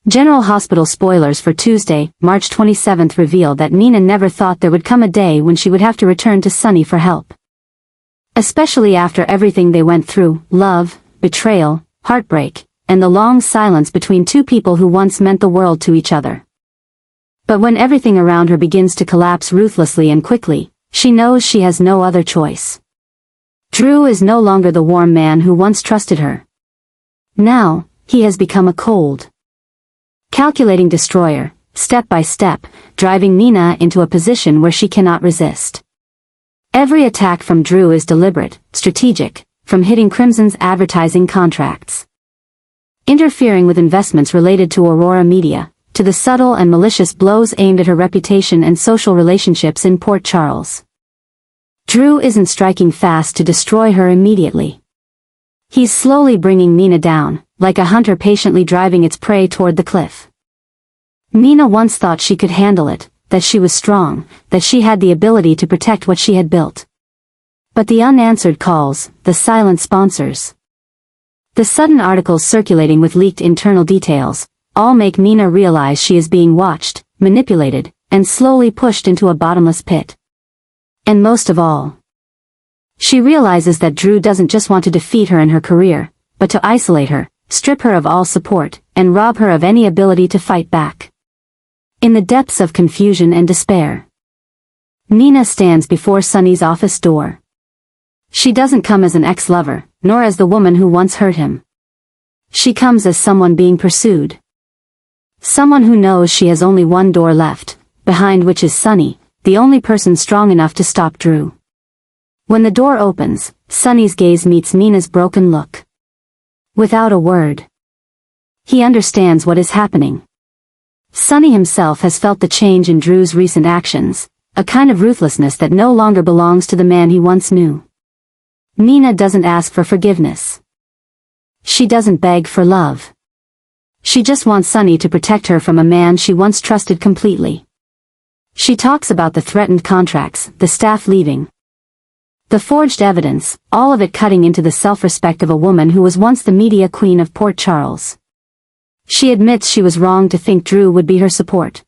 General Hospital spoilers for Tuesday, March 27 reveal that Nina never thought there would come a day when she would have to return to Sonny for help. Especially after everything they went through, love, betrayal, heartbreak, and the long silence between two people who once meant the world to each other. But when everything around her begins to collapse ruthlessly and quickly, she knows she has no other choice. Drew is no longer the warm man who once trusted her. Now, he has become a cold, calculating destroyer, step by step, driving Nina into a position where she cannot resist. Every attack from Drew is deliberate, strategic, from hitting Crimson's advertising contracts, interfering with investments related to Aurora Media, to the subtle and malicious blows aimed at her reputation and social relationships in Port Charles. Drew isn't striking fast to destroy her immediately. He's slowly bringing Nina down, like a hunter patiently driving its prey toward the cliff. Nina once thought she could handle it, that she was strong, that she had the ability to protect what she had built. But the unanswered calls, the silent sponsors, the sudden articles circulating with leaked internal details, all make Nina realize she is being watched, manipulated, and slowly pushed into a bottomless pit. And most of all, she realizes that Drew doesn't just want to defeat her in her career, but to isolate her, strip her of all support, and rob her of any ability to fight back. In the depths of confusion and despair, Nina stands before Sonny's office door. She doesn't come as an ex-lover, nor as the woman who once hurt him. She comes as someone being pursued. Someone who knows she has only one door left, behind which is Sonny, the only person strong enough to stop Drew. When the door opens, Sonny's gaze meets Nina's broken look. Without a word, he understands what is happening. Sonny himself has felt the change in Drew's recent actions, a kind of ruthlessness that no longer belongs to the man he once knew. Nina doesn't ask for forgiveness. She doesn't beg for love. She just wants Sonny to protect her from a man she once trusted completely. She talks about the threatened contracts, the staff leaving, the forged evidence, all of it cutting into the self-respect of a woman who was once the media queen of Port Charles. She admits she was wrong to think Drew would be her support.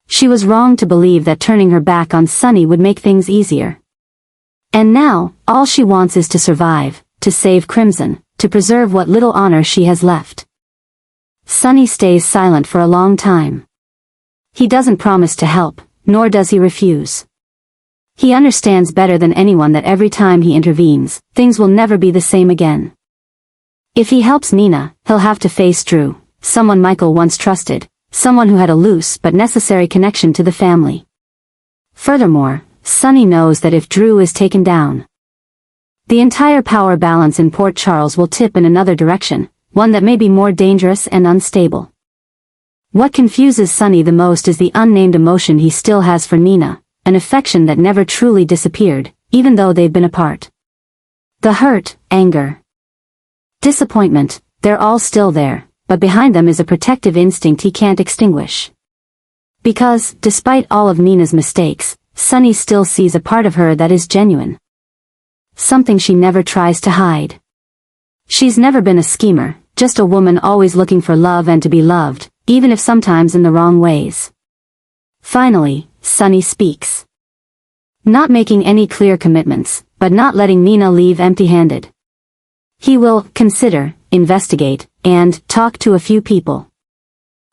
She was wrong to believe that turning her back on Sonny would make things easier. And now, all she wants is to survive, to save Crimson, to preserve what little honor she has left. Sonny stays silent for a long time. He doesn't promise to help, nor does he refuse. He understands better than anyone that every time he intervenes, things will never be the same again. If he helps Nina, he'll have to face Drew, someone Michael once trusted, someone who had a loose but necessary connection to the family. Furthermore, Sonny knows that if Drew is taken down, the entire power balance in Port Charles will tip in another direction, one that may be more dangerous and unstable. What confuses Sonny the most is the unnamed emotion he still has for Nina, an affection that never truly disappeared, even though they've been apart. The hurt, anger, disappointment, they're all still there, but behind them is a protective instinct he can't extinguish. Because, despite all of Nina's mistakes, Sonny still sees a part of her that is genuine. Something she never tries to hide. She's never been a schemer, just a woman always looking for love and to be loved, even if sometimes in the wrong ways. Finally, Sonny speaks. Not making any clear commitments, but not letting Nina leave empty-handed. He will consider, investigate, and talk to a few people.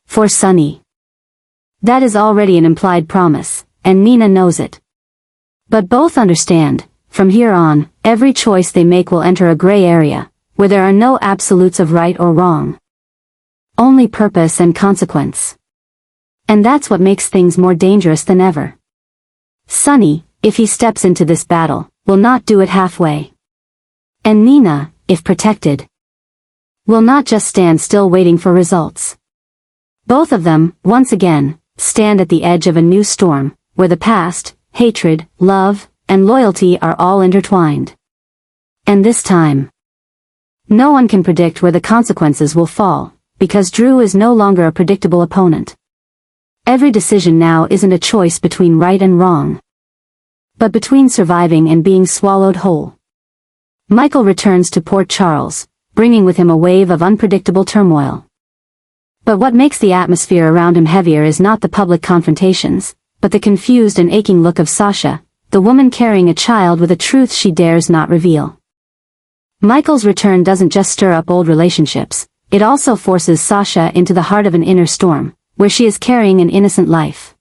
For Sonny, that is already an implied promise, and Nina knows it. But both understand, from here on, every choice they make will enter a gray area, where there are no absolutes of right or wrong. Only purpose and consequence. And that's what makes things more dangerous than ever. Sonny, if he steps into this battle, will not do it halfway. And Nina, if protected, will not just stand still waiting for results. Both of them, once again, stand at the edge of a new storm, where the past, hatred, love, and loyalty are all intertwined. And this time, no one can predict where the consequences will fall, because Drew is no longer a predictable opponent. Every decision now isn't a choice between right and wrong, but between surviving and being swallowed whole. Michael returns to Port Charles, bringing with him a wave of unpredictable turmoil. But what makes the atmosphere around him heavier is not the public confrontations, but the confused and aching look of Sasha, the woman carrying a child with a truth she dares not reveal. Michael's return doesn't just stir up old relationships, it also forces Sasha into the heart of an inner storm, where she is carrying an innocent life.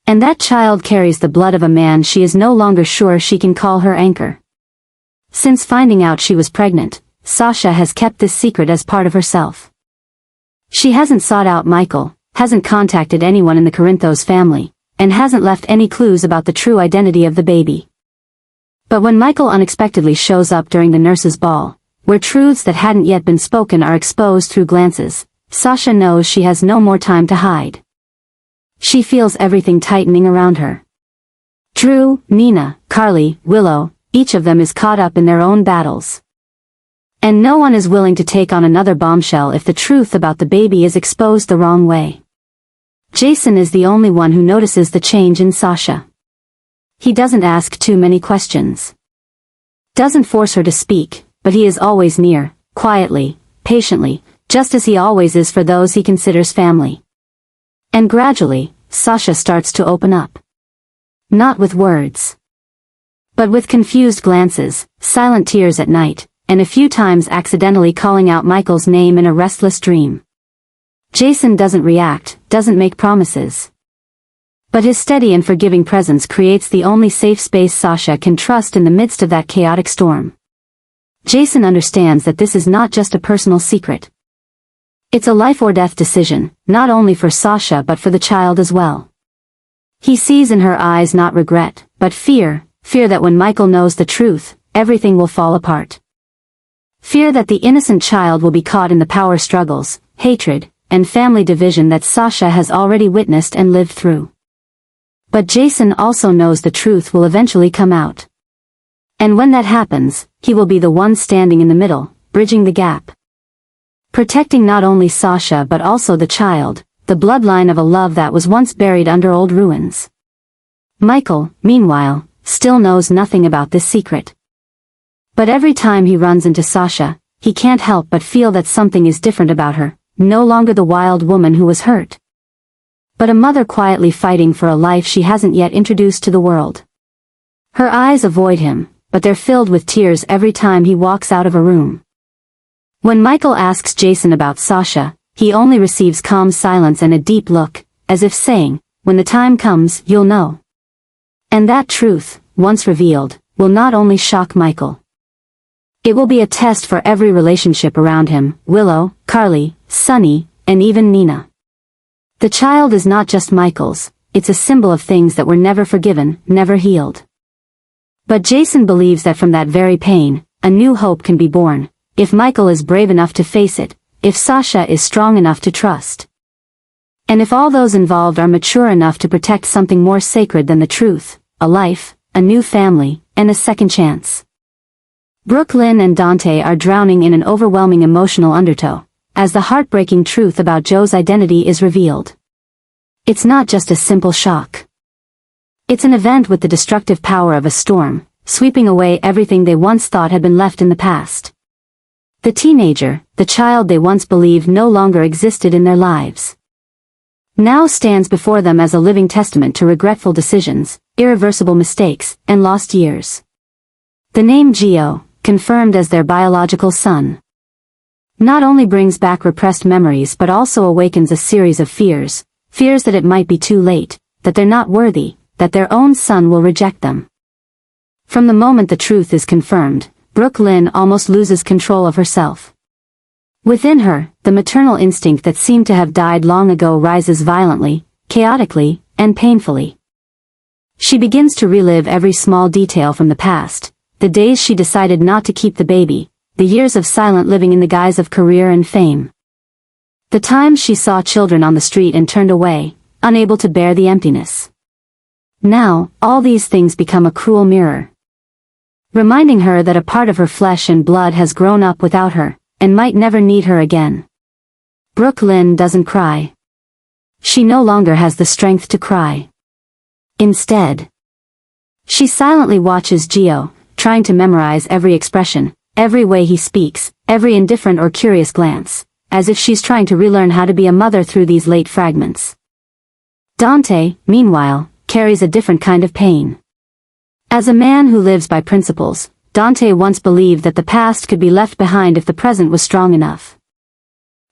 And that child carries the blood of a man she is no longer sure she can call her anchor. Since finding out she was pregnant, Sasha has kept this secret as part of herself. She hasn't sought out Michael, hasn't contacted anyone in the Corinthos family, and hasn't left any clues about the true identity of the baby. But when Michael unexpectedly shows up during the nurses' ball, where truths that hadn't yet been spoken are exposed through glances, Sasha knows she has no more time to hide. She feels everything tightening around her. Drew, Nina, Carly, Willow, each of them is caught up in their own battles. And no one is willing to take on another bombshell if the truth about the baby is exposed the wrong way. Jason is the only one who notices the change in Sasha. He doesn't ask too many questions. Doesn't force her to speak, but he is always near, quietly, patiently, just as he always is for those he considers family. And gradually, Sasha starts to open up. Not with words, but with confused glances, silent tears at night, and a few times accidentally calling out Michael's name in a restless dream. Jason doesn't react, doesn't make promises. But his steady and forgiving presence creates the only safe space Sasha can trust in the midst of that chaotic storm. Jason understands that this is not just a personal secret. It's a life or death decision, not only for Sasha but for the child as well. He sees in her eyes not regret, but fear that when Michael knows the truth, everything will fall apart. Fear that the innocent child will be caught in the power struggles, hatred, and family division that Sasha has already witnessed and lived through. But Jason also knows the truth will eventually come out. And when that happens, he will be the one standing in the middle, bridging the gap. Protecting not only Sasha but also the child, the bloodline of a love that was once buried under old ruins. Michael, meanwhile, still knows nothing about this secret. But every time he runs into Sasha, he can't help but feel that something is different about her, no longer the wild woman who was hurt, but a mother quietly fighting for a life she hasn't yet introduced to the world. Her eyes avoid him, but they're filled with tears every time he walks out of a room. When Michael asks Jason about Sasha, he only receives calm silence and a deep look, as if saying, "When the time comes, you'll know." And that truth, once revealed, will not only shock Michael. It will be a test for every relationship around him, Willow, Carly, Sonny, and even Nina. The child is not just Michael's, it's a symbol of things that were never forgiven, never healed. But Jason believes that from that very pain, a new hope can be born, if Michael is brave enough to face it, if Sasha is strong enough to trust. And if all those involved are mature enough to protect something more sacred than the truth, a life, a new family, and a second chance. Brooklyn and Dante are drowning in an overwhelming emotional undertow, as the heartbreaking truth about Joe's identity is revealed. It's not just a simple shock. It's an event with the destructive power of a storm, sweeping away everything they once thought had been left in the past. The teenager, the child they once believed no longer existed in their lives, now stands before them as a living testament to regretful decisions, irreversible mistakes, and lost years. The name Gio, confirmed as their biological son, not only brings back repressed memories but also awakens a series of fears that it might be too late, that they're not worthy, that their own son will reject them. From the moment the truth is confirmed, Brooklyn almost loses control of herself. Within her, the maternal instinct that seemed to have died long ago rises violently, chaotically, and painfully. She begins to relive every small detail from the past, the days she decided not to keep the baby, the years of silent living in the guise of career and fame. The times she saw children on the street and turned away, unable to bear the emptiness. Now, all these things become a cruel mirror, reminding her that a part of her flesh and blood has grown up without her, and might never need her again. Brooklyn doesn't cry. She no longer has the strength to cry. Instead, she silently watches Gio, trying to memorize every expression, every way he speaks, every indifferent or curious glance, as if she's trying to relearn how to be a mother through these late fragments. Dante, meanwhile, carries a different kind of pain. As a man who lives by principles, Dante once believed that the past could be left behind if the present was strong enough.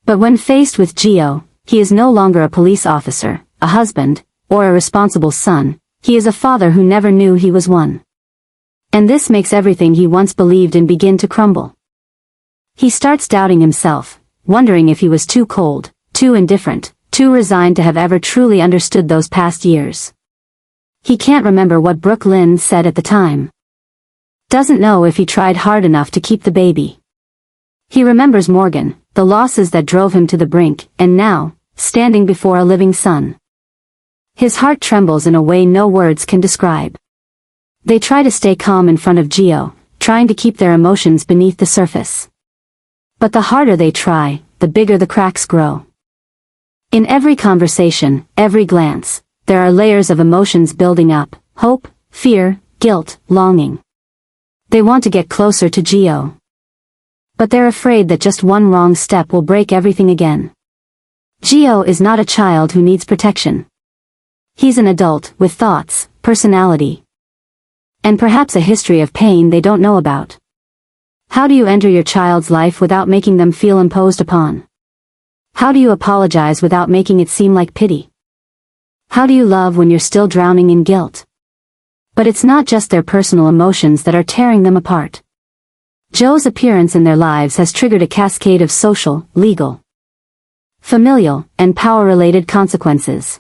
But when faced with Gio, he is no longer a police officer, a husband, or a responsible son. He is a father who never knew he was one. And this makes everything he once believed in begin to crumble. He starts doubting himself, wondering if he was too cold, too indifferent, too resigned to have ever truly understood those past years. He can't remember what Brooke Lynn said at the time. Doesn't know if he tried hard enough to keep the baby. He remembers Morgan, the losses that drove him to the brink, and now, standing before a living son. His heart trembles in a way no words can describe. They try to stay calm in front of Gio, trying to keep their emotions beneath the surface. But the harder they try, the bigger the cracks grow. In every conversation, every glance, there are layers of emotions building up: hope, fear, guilt, longing. They want to get closer to Gio. But they're afraid that just one wrong step will break everything again. Gio is not a child who needs protection. He's an adult with thoughts, personality, and perhaps a history of pain they don't know about. How do you enter your child's life without making them feel imposed upon? How do you apologize without making it seem like pity? How do you love when you're still drowning in guilt? But it's not just their personal emotions that are tearing them apart. Joe's appearance in their lives has triggered a cascade of social, legal, familial, and power-related consequences.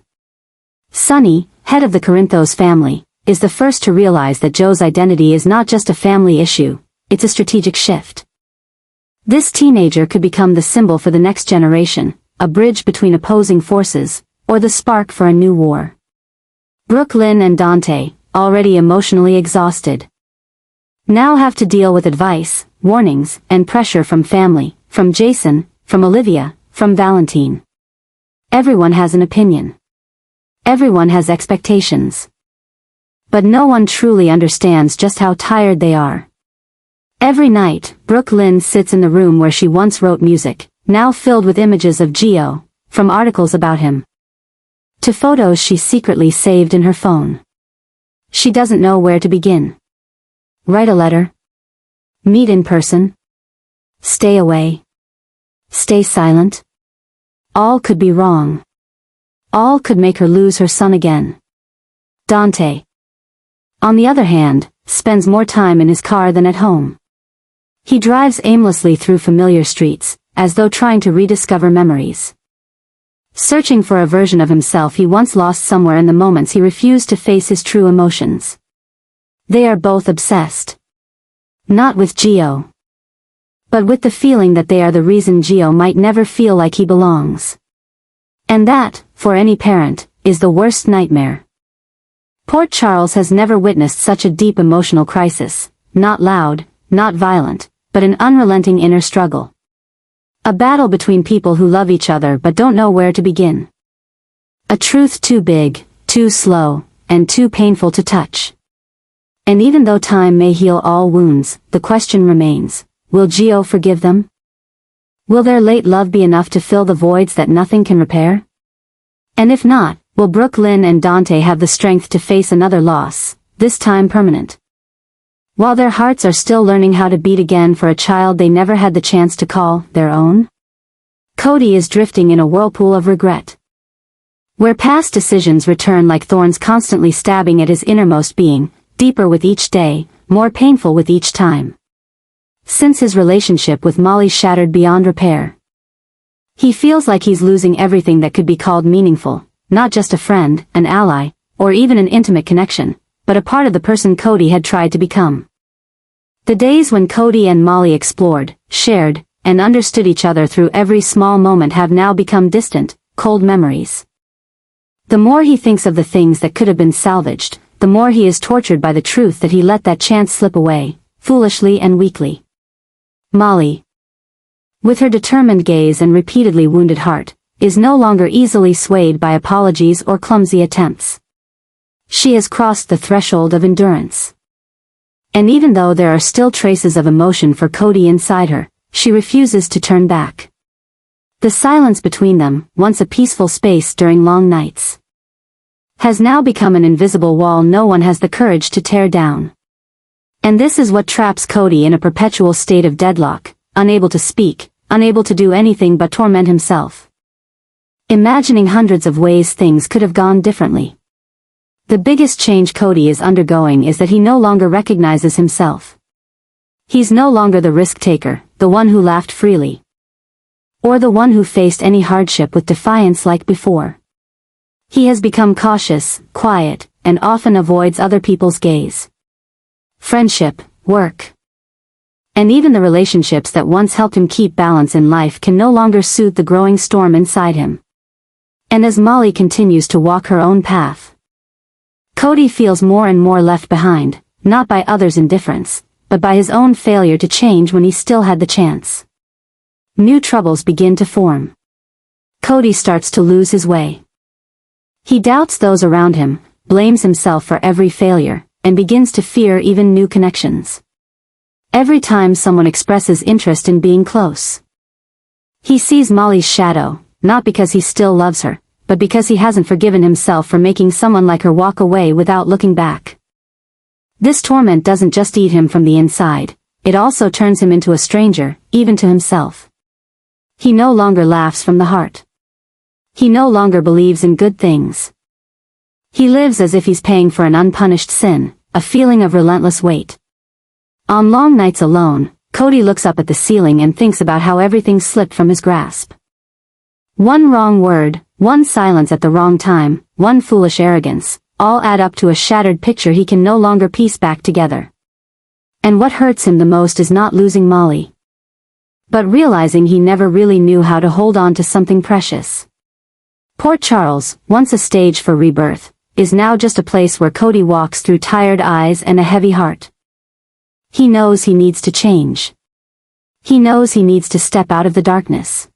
Sonny, head of the Corinthos family, is the first to realize that Joe's identity is not just a family issue, it's a strategic shift. This teenager could become the symbol for the next generation, a bridge between opposing forces, or the spark for a new war. Brooke Lynn and Dante, already emotionally exhausted, now have to deal with advice, warnings, and pressure from family, from Jason, from Olivia, from Valentine. Everyone has an opinion. Everyone has expectations. But no one truly understands just how tired they are. Every night, Brooke Lynn sits in the room where she once wrote music, now filled with images of Gio, from articles about him to photos she secretly saved in her phone. She doesn't know where to begin. Write a letter? Meet in person? Stay away? Stay silent? All could be wrong. All could make her lose her son again. Dante, on the other hand, spends more time in his car than at home. He drives aimlessly through familiar streets, as though trying to rediscover memories. Searching for a version of himself he once lost somewhere in the moments he refused to face his true emotions. They are both obsessed. Not with Gio, but with the feeling that they are the reason Gio might never feel like he belongs. And that, for any parent, is the worst nightmare. Port Charles has never witnessed such a deep emotional crisis, not loud, not violent, but an unrelenting inner struggle. A battle between people who love each other but don't know where to begin. A truth too big, too slow, and too painful to touch. And even though time may heal all wounds, the question remains, will Gio forgive them? Will their late love be enough to fill the voids that nothing can repair? And if not, will Brooke Lynn and Dante have the strength to face another loss, this time permanent? While their hearts are still learning how to beat again for a child they never had the chance to call their own? Cody is drifting in a whirlpool of regret, where past decisions return like thorns constantly stabbing at his innermost being, deeper with each day, more painful with each time. Since his relationship with Molly shattered beyond repair, he feels like he's losing everything that could be called meaningful, not just a friend, an ally, or even an intimate connection, but a part of the person Cody had tried to become. The days when Cody and Molly explored, shared, and understood each other through every small moment have now become distant, cold memories. The more he thinks of the things that could have been salvaged, the more he is tortured by the truth that he let that chance slip away, foolishly and weakly. Molly, with her determined gaze and repeatedly wounded heart, is no longer easily swayed by apologies or clumsy attempts. She has crossed the threshold of endurance. And even though there are still traces of emotion for Cody inside her, she refuses to turn back. The silence between them, once a peaceful space during long nights, has now become an invisible wall no one has the courage to tear down. And this is what traps Cody in a perpetual state of deadlock, unable to speak, unable to do anything but torment himself, imagining hundreds of ways things could have gone differently. The biggest change Cody is undergoing is that he no longer recognizes himself. He's no longer the risk-taker, the one who laughed freely, or the one who faced any hardship with defiance like before. He has become cautious, quiet, and often avoids other people's gaze. Friendship, work, and even the relationships that once helped him keep balance in life can no longer soothe the growing storm inside him. And as Molly continues to walk her own path, Cody feels more and more left behind, not by others' indifference, but by his own failure to change when he still had the chance. New troubles begin to form. Cody starts to lose his way. He doubts those around him, blames himself for every failure, and begins to fear even new connections. Every time someone expresses interest in being close, he sees Molly's shadow, not because he still loves her, but because he hasn't forgiven himself for making someone like her walk away without looking back. This torment doesn't just eat him from the inside, it also turns him into a stranger, even to himself. He no longer laughs from the heart. He no longer believes in good things. He lives as if he's paying for an unpunished sin, a feeling of relentless weight. On long nights alone, Cody looks up at the ceiling and thinks about how everything slipped from his grasp. One wrong word, one silence at the wrong time, one foolish arrogance, all add up to a shattered picture he can no longer piece back together. And what hurts him the most is not losing Molly, but realizing he never really knew how to hold on to something precious. Port Charles, once a stage for rebirth, is now just a place where Cody walks through tired eyes and a heavy heart. He knows he needs to change. He knows he needs to step out of the darkness.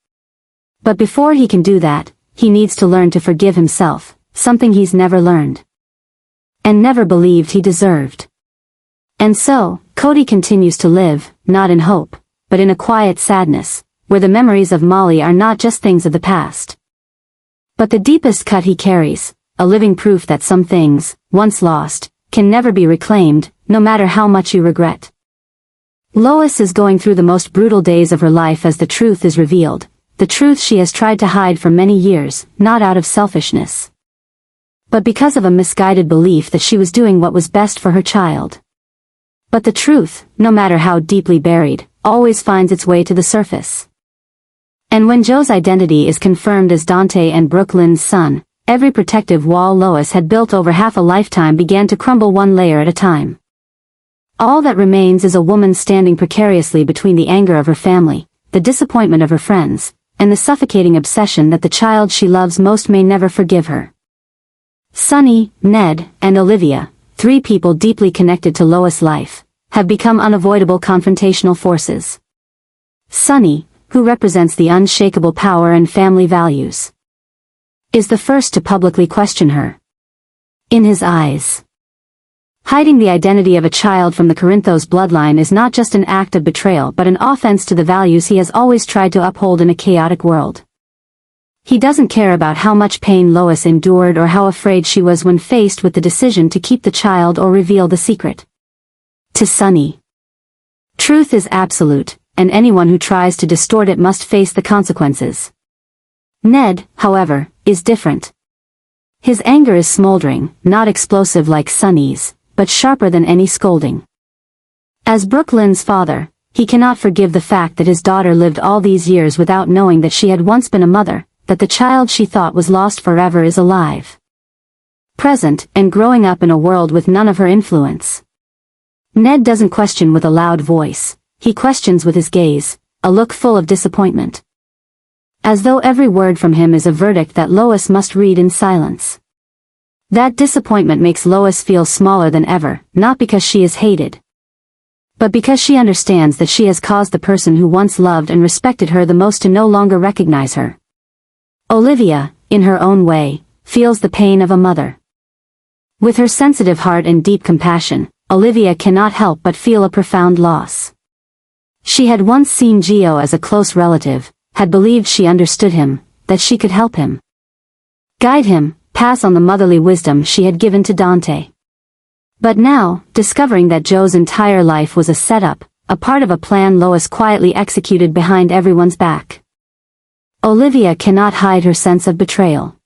But before he can do that, he needs to learn to forgive himself, something he's never learned, and never believed he deserved. And so, Cody continues to live, not in hope, but in a quiet sadness, where the memories of Molly are not just things of the past, but the deepest cut he carries, a living proof that some things, once lost, can never be reclaimed, no matter how much you regret. Lois is going through the most brutal days of her life as the truth is revealed, the truth she has tried to hide for many years, not out of selfishness, but because of a misguided belief that she was doing what was best for her child. But the truth, no matter how deeply buried, always finds its way to the surface. And when Joe's identity is confirmed as Dante and Brooklyn's son, every protective wall Lois had built over half a lifetime began to crumble one layer at a time. All that remains is a woman standing precariously between the anger of her family, the disappointment of her friends, and the suffocating obsession that the child she loves most may never forgive her. Sonny, Ned, and Olivia, three people deeply connected to Lois' life, have become unavoidable confrontational forces. Sonny, who represents the unshakable power and family values, is the first to publicly question her. In his eyes, hiding the identity of a child from the Corinthos bloodline is not just an act of betrayal but an offense to the values he has always tried to uphold in a chaotic world. He doesn't care about how much pain Lois endured or how afraid she was when faced with the decision to keep the child or reveal the secret. To Sonny, truth is absolute, and anyone who tries to distort it must face the consequences. Ned, however, is different. His anger is smoldering, not explosive like Sonny's, but sharper than any scolding. As Brooklyn's father, he cannot forgive the fact that his daughter lived all these years without knowing that she had once been a mother, that the child she thought was lost forever is alive, present, and growing up in a world with none of her influence. Ned doesn't question with a loud voice, he questions with his gaze, a look full of disappointment. As though every word from him is a verdict that Lois must read in silence. That disappointment makes Lois feel smaller than ever, not because she is hated, but because she understands that she has caused the person who once loved and respected her the most to no longer recognize her. Olivia, in her own way, feels the pain of a mother. With her sensitive heart and deep compassion, Olivia cannot help but feel a profound loss. She had once seen Gio as a close relative, had believed she understood him, that she could help him. Guide him, pass on the motherly wisdom she had given to Dante. But now, discovering that Joe's entire life was a setup, a part of a plan Lois quietly executed behind everyone's back. Olivia cannot hide her sense of betrayal.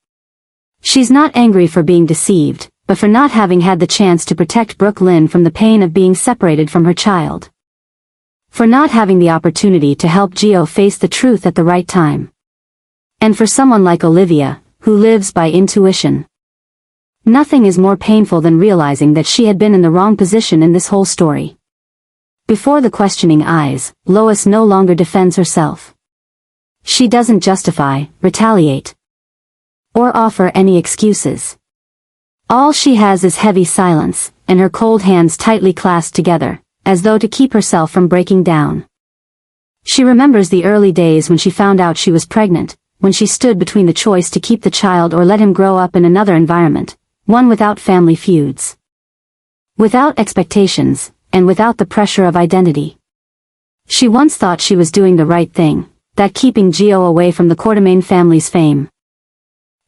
She's not angry for being deceived, but for not having had the chance to protect Brooke Lynn from the pain of being separated from her child. For not having the opportunity to help Gio face the truth at the right time. And for someone like Olivia, who lives by intuition. Nothing is more painful than realizing that she had been in the wrong position in this whole story. Before the questioning eyes, Lois no longer defends herself. She doesn't justify, retaliate, or offer any excuses. All she has is heavy silence, and her cold hands tightly clasped together, as though to keep herself from breaking down. She remembers the early days when she found out she was pregnant, when she stood between the choice to keep the child or let him grow up in another environment, one without family feuds, without expectations, and without the pressure of identity. She once thought she was doing the right thing, that keeping Gio away from the Quartermain family's fame,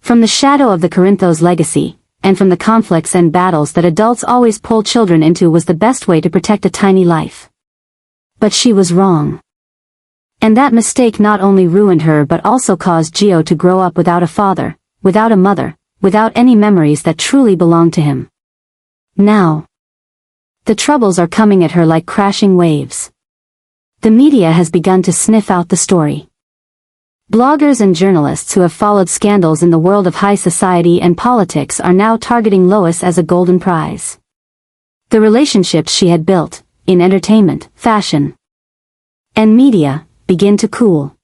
from the shadow of the Corinthos legacy, and from the conflicts and battles that adults always pull children into was the best way to protect a tiny life. But she was wrong. And that mistake not only ruined her but also caused Gio to grow up without a father, without a mother, without any memories that truly belonged to him. Now, the troubles are coming at her like crashing waves. The media has begun to sniff out the story. Bloggers and journalists who have followed scandals in the world of high society and politics are now targeting Lois as a golden prize. The relationships she had built, in entertainment, fashion, and media, begin to cool.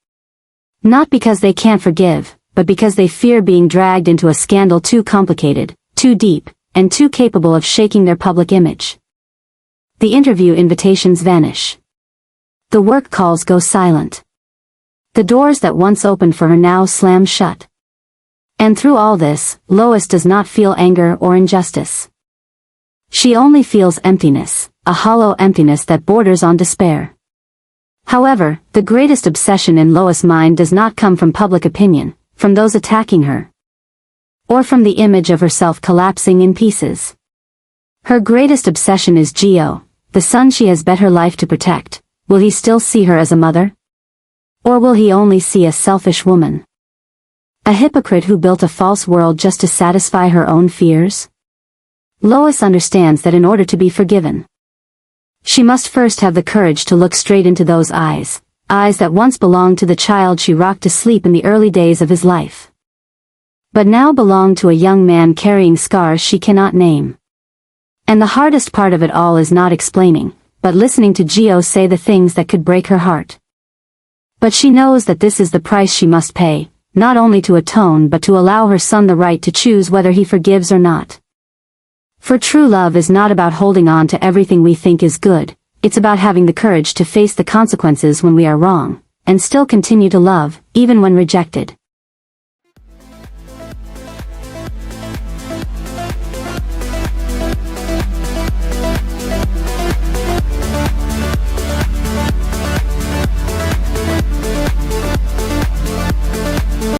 Not because they can't forgive, but because they fear being dragged into a scandal too complicated, too deep, and too capable of shaking their public image. The interview invitations vanish. The work calls go silent. The doors that once opened for her now slam shut. And through all this, Lois does not feel anger or injustice. She only feels emptiness, a hollow emptiness that borders on despair. However, the greatest obsession in Lois' mind does not come from public opinion, from those attacking her, or from the image of herself collapsing in pieces. Her greatest obsession is Gio, the son she has bet her life to protect. Will he still see her as a mother? Or will he only see a selfish woman? A hypocrite who built a false world just to satisfy her own fears? Lois understands that in order to be forgiven, she must first have the courage to look straight into those eyes, eyes that once belonged to the child she rocked to sleep in the early days of his life, but now belong to a young man carrying scars she cannot name. And the hardest part of it all is not explaining, but listening to Gio say the things that could break her heart. But she knows that this is the price she must pay, not only to atone but to allow her son the right to choose whether he forgives or not. For true love is not about holding on to everything we think is good, it's about having the courage to face the consequences when we are wrong, and still continue to love, even when rejected.